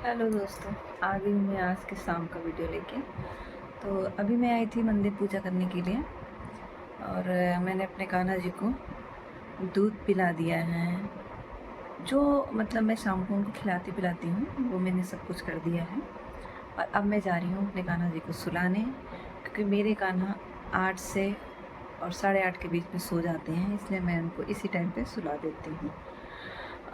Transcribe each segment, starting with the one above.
Hello दोस्तों, आ गई हूँ मैं आज के शाम का वीडियो लेके। तो अभी मैं आई थी मंदिर पूजा करने के लिए और मैंने अपने कान्हा जी को दूध पिला दिया है। जो मतलब मैं शाम को उनको खिलाती पिलाती हूँ वो मैंने सब कुछ कर दिया है। और अब मैं जा रही हूँ अपने कान्हा जी को सुलाने, क्योंकि मेरे कान्हा 8 से और 8:30 के बीच में सो जाते हैं, इसलिए मैं उनको इसी टाइम पे सुला देती हूँ।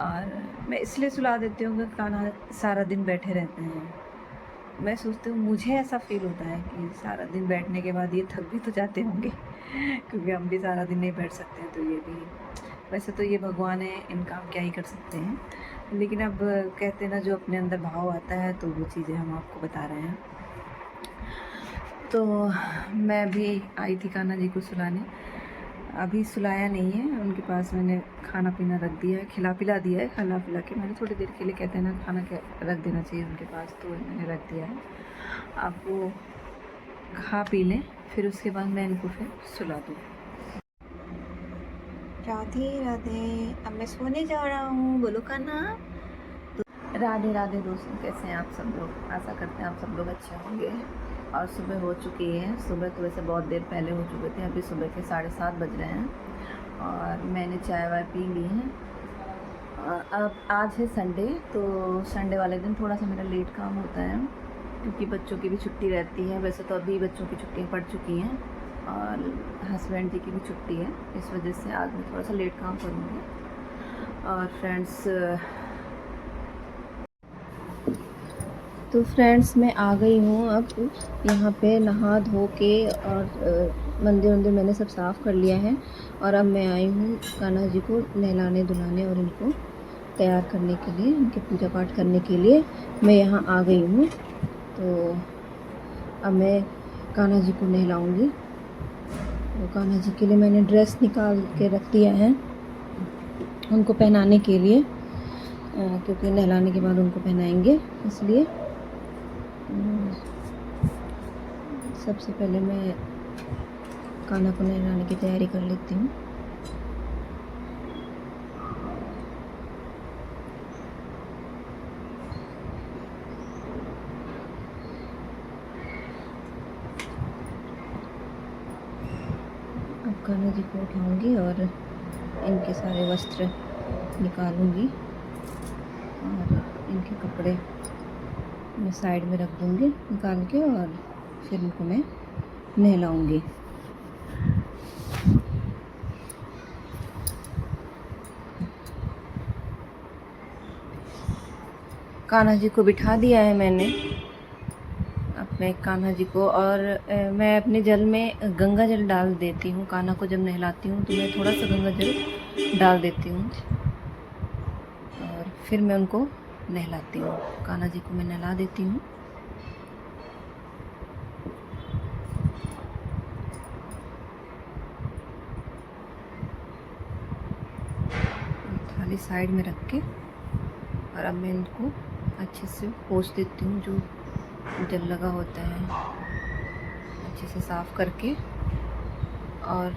और मैं इसलिए सुला देती हूँ कि कान्हा सारा दिन बैठे रहते हैं। मैं सोचती हूँ, मुझे ऐसा फ़ील होता है कि सारा दिन बैठने के बाद ये थक भी तो जाते होंगे क्योंकि हम भी सारा दिन नहीं बैठ सकते हैं। तो ये भी, वैसे तो ये भगवान है, इनका हम क्या ही कर सकते हैं, लेकिन अब कहते हैं ना, जो अपने अंदर भाव आता है तो वो चीज़ें हम आपको बता रहे हैं। तो मैं भी आई थी कान्हा जी को सुलाने। अभी सुलाया नहीं है, उनके पास मैंने खाना पीना रख दिया है, खिला पिला दिया है। खाना पिला के मैंने थोड़ी देर के लिए, कहते हैं ना, खाना के रख देना चाहिए उनके पास, तो मैंने रख दिया है। अब वो खा पी लें, फिर उसके बाद मैं इनको फिर सुला दूँ। राधे राधे, अब मैं सोने जा रहा हूँ, बोलो कान्हा। राधे राधे दोस्तों, कैसे हैं आप सब लोग? आशा करते हैं आप सब लोग अच्छे होंगे। और सुबह हो चुकी है, सुबह तो वैसे बहुत देर पहले हो चुके थे, अभी सुबह के 7:30 बज रहे हैं और मैंने चाय वाय पी ली है। अब आज है संडे, तो संडे वाले दिन थोड़ा सा मेरा लेट काम होता है, क्योंकि बच्चों की भी छुट्टी रहती है। वैसे तो अभी बच्चों की छुट्टियाँ पड़ चुकी हैं और हस्बैंड जी की भी छुट्टी है, इस वजह से आज मैं थोड़ा सा लेट काम करूँगी। और फ्रेंड्स मैं आ गई हूँ अब यहाँ पे, नहा धो के और मंदिर मैंने सब साफ़ कर लिया है। और अब मैं आई हूँ कान्हा जी को नहलाने धुलाने और इनको तैयार करने के लिए, इनके पूजा पाठ करने के लिए मैं यहाँ आ गई हूँ। तो अब मैं कान्हा जी को नहलाऊँगी। तो कान्हा जी के लिए मैंने ड्रेस निकाल के रख दिया है उनको पहनाने के लिए, क्योंकि नहलाने के बाद उनको पहनाएंगे, इसलिए सबसे पहले मैं कान्हा को नहलाने की तैयारी कर लेती हूँ। अब कान्हा जी को उठाऊंगी और इनके सारे वस्त्र निकालूंगी और इनके कपड़े मैं साइड में रख दूंगी निकाल के, और फिर इनको मैं नहलाऊंगी। कान्हा जी को बिठा दिया है मैंने अपने कान्हा जी को, और मैं अपने जल में गंगा जल डाल देती हूँ। कान्हा को जब नहलाती हूँ तो मैं थोड़ा सा गंगा जल डाल देती हूँ और फिर मैं उनको नहलाती हूँ। कान्हा जी को मैं नहला देती हूँ। थाली साइड में रख के, और अब मैं इनको अच्छे से पोंछ देती हूँ। जो जल लगा होता है अच्छे से साफ़ करके, और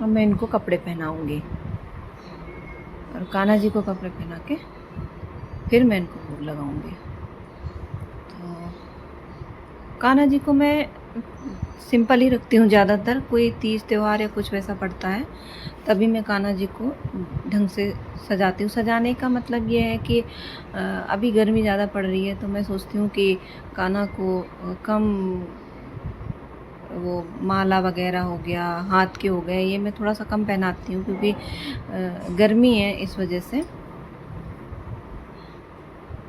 अब मैं इनको कपड़े पहनाऊँगी और कान्हा जी को कपड़े पहना के फिर मैं इनको भोग लगाऊँगी। तो कान्हा जी को मैं सिंपल ही रखती हूँ ज़्यादातर। कोई तीज त्यौहार या कुछ वैसा पड़ता है तभी मैं कान्हा जी को ढंग से सजाती हूँ। सजाने का मतलब ये है कि अभी गर्मी ज़्यादा पड़ रही है, तो मैं सोचती हूँ कि कान्हा को कम वो माला वगैरह हो गया, हाथ के हो गए, ये मैं थोड़ा सा कम पहनाती हूँ, क्योंकि गर्मी है इस वजह से।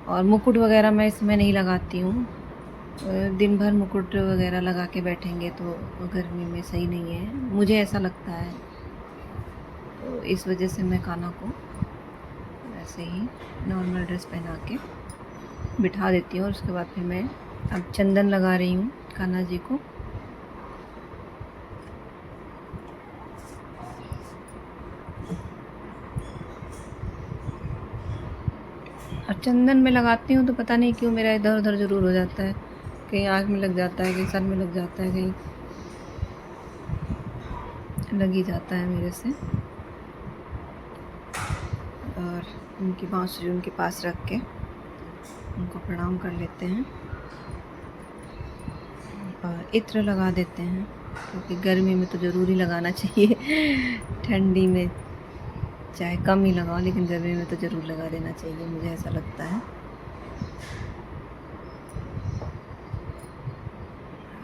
और मुकुट वगैरह मैं इसमें नहीं लगाती हूँ। दिन भर मुकुट वगैरह लगा के बैठेंगे तो गर्मी में सही नहीं है, मुझे ऐसा लगता है। तो इस वजह से मैं कान्हा को ऐसे ही नॉर्मल ड्रेस पहना के बिठा देती हूँ। और उसके बाद फिर मैं अब चंदन लगा रही हूँ कान्हा जी को। और चंदन में लगाती हूँ तो पता नहीं क्यों मेरा इधर उधर ज़रूर हो जाता है, कहीं आँख में लग जाता है, कहीं सर में लग जाता है, कहीं लग ही जाता है मेरे से। और उनकी बांसुरी उनके पास रख के उनको प्रणाम कर लेते हैं और इत्र लगा देते हैं, क्योंकि गर्मी में तो ज़रूरी लगाना चाहिए। ठंडी में चाहे कम ही लगाओ, लेकिन गर्मी में तो ज़रूर लगा देना चाहिए, मुझे ऐसा लगता है।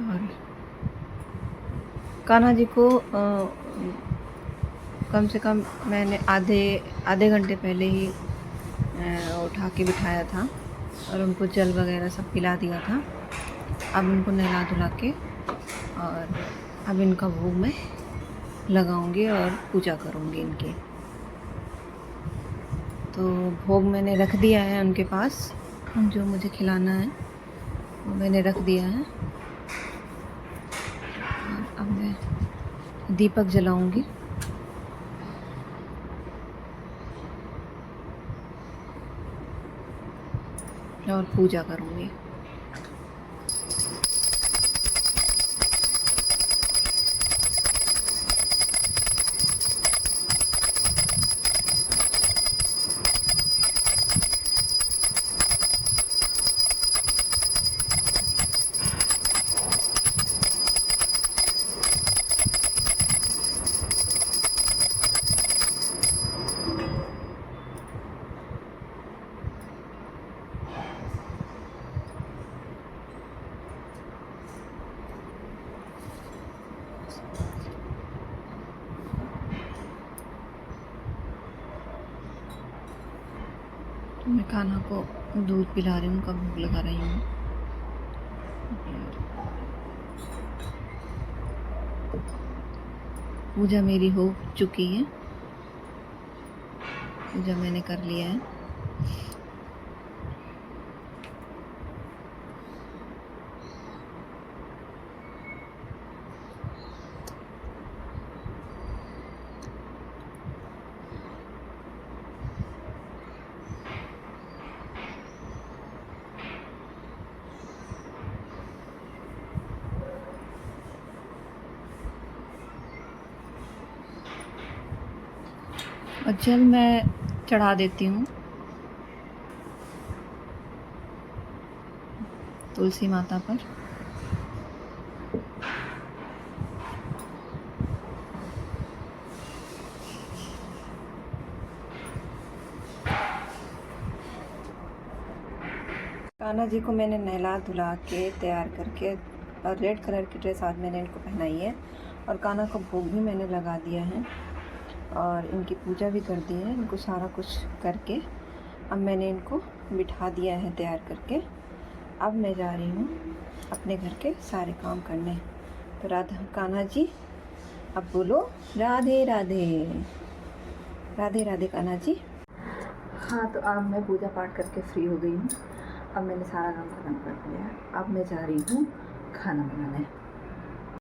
और कान्हा जी को कम से कम मैंने आधे घंटे पहले ही उठा के बिठाया था और उनको जल वगैरह सब पिला दिया था। अब इनको नहला धुला के और अब इनका भोग मैं लगाऊंगी और पूजा करूंगी इनकी। तो भोग मैंने रख दिया है उनके पास, जो मुझे खिलाना है वो मैंने रख दिया है। और अब मैं दीपक जलाऊंगी। और पूजा करूंगी। मैं कान्हा को दूध पिला रही हूँ, उनका भोग लगा रही हूँ। पूजा मेरी हो चुकी है, पूजा मैंने कर लिया है। और जल मैं चढ़ा देती हूँ तुलसी माता पर। कान्हा जी को मैंने नहला धुला के तैयार करके और रेड कलर की ड्रेस आज मैंने इनको पहनाई है और कान्हा का भोग भी मैंने लगा दिया है और इनकी पूजा भी कर दी है। इनको सारा कुछ करके अब मैंने इनको बिठा दिया है तैयार करके। अब मैं जा रही हूँ अपने घर के सारे काम करने। तो राधा कान्हा जी अब बोलो राधे राधे, राधे राधे कान्हा जी। हाँ, तो अब मैं पूजा पाठ करके फ्री हो गई हूँ। अब मैंने सारा काम खत्म कर दिया। अब मैं जा रही हूँ खाना बनाने।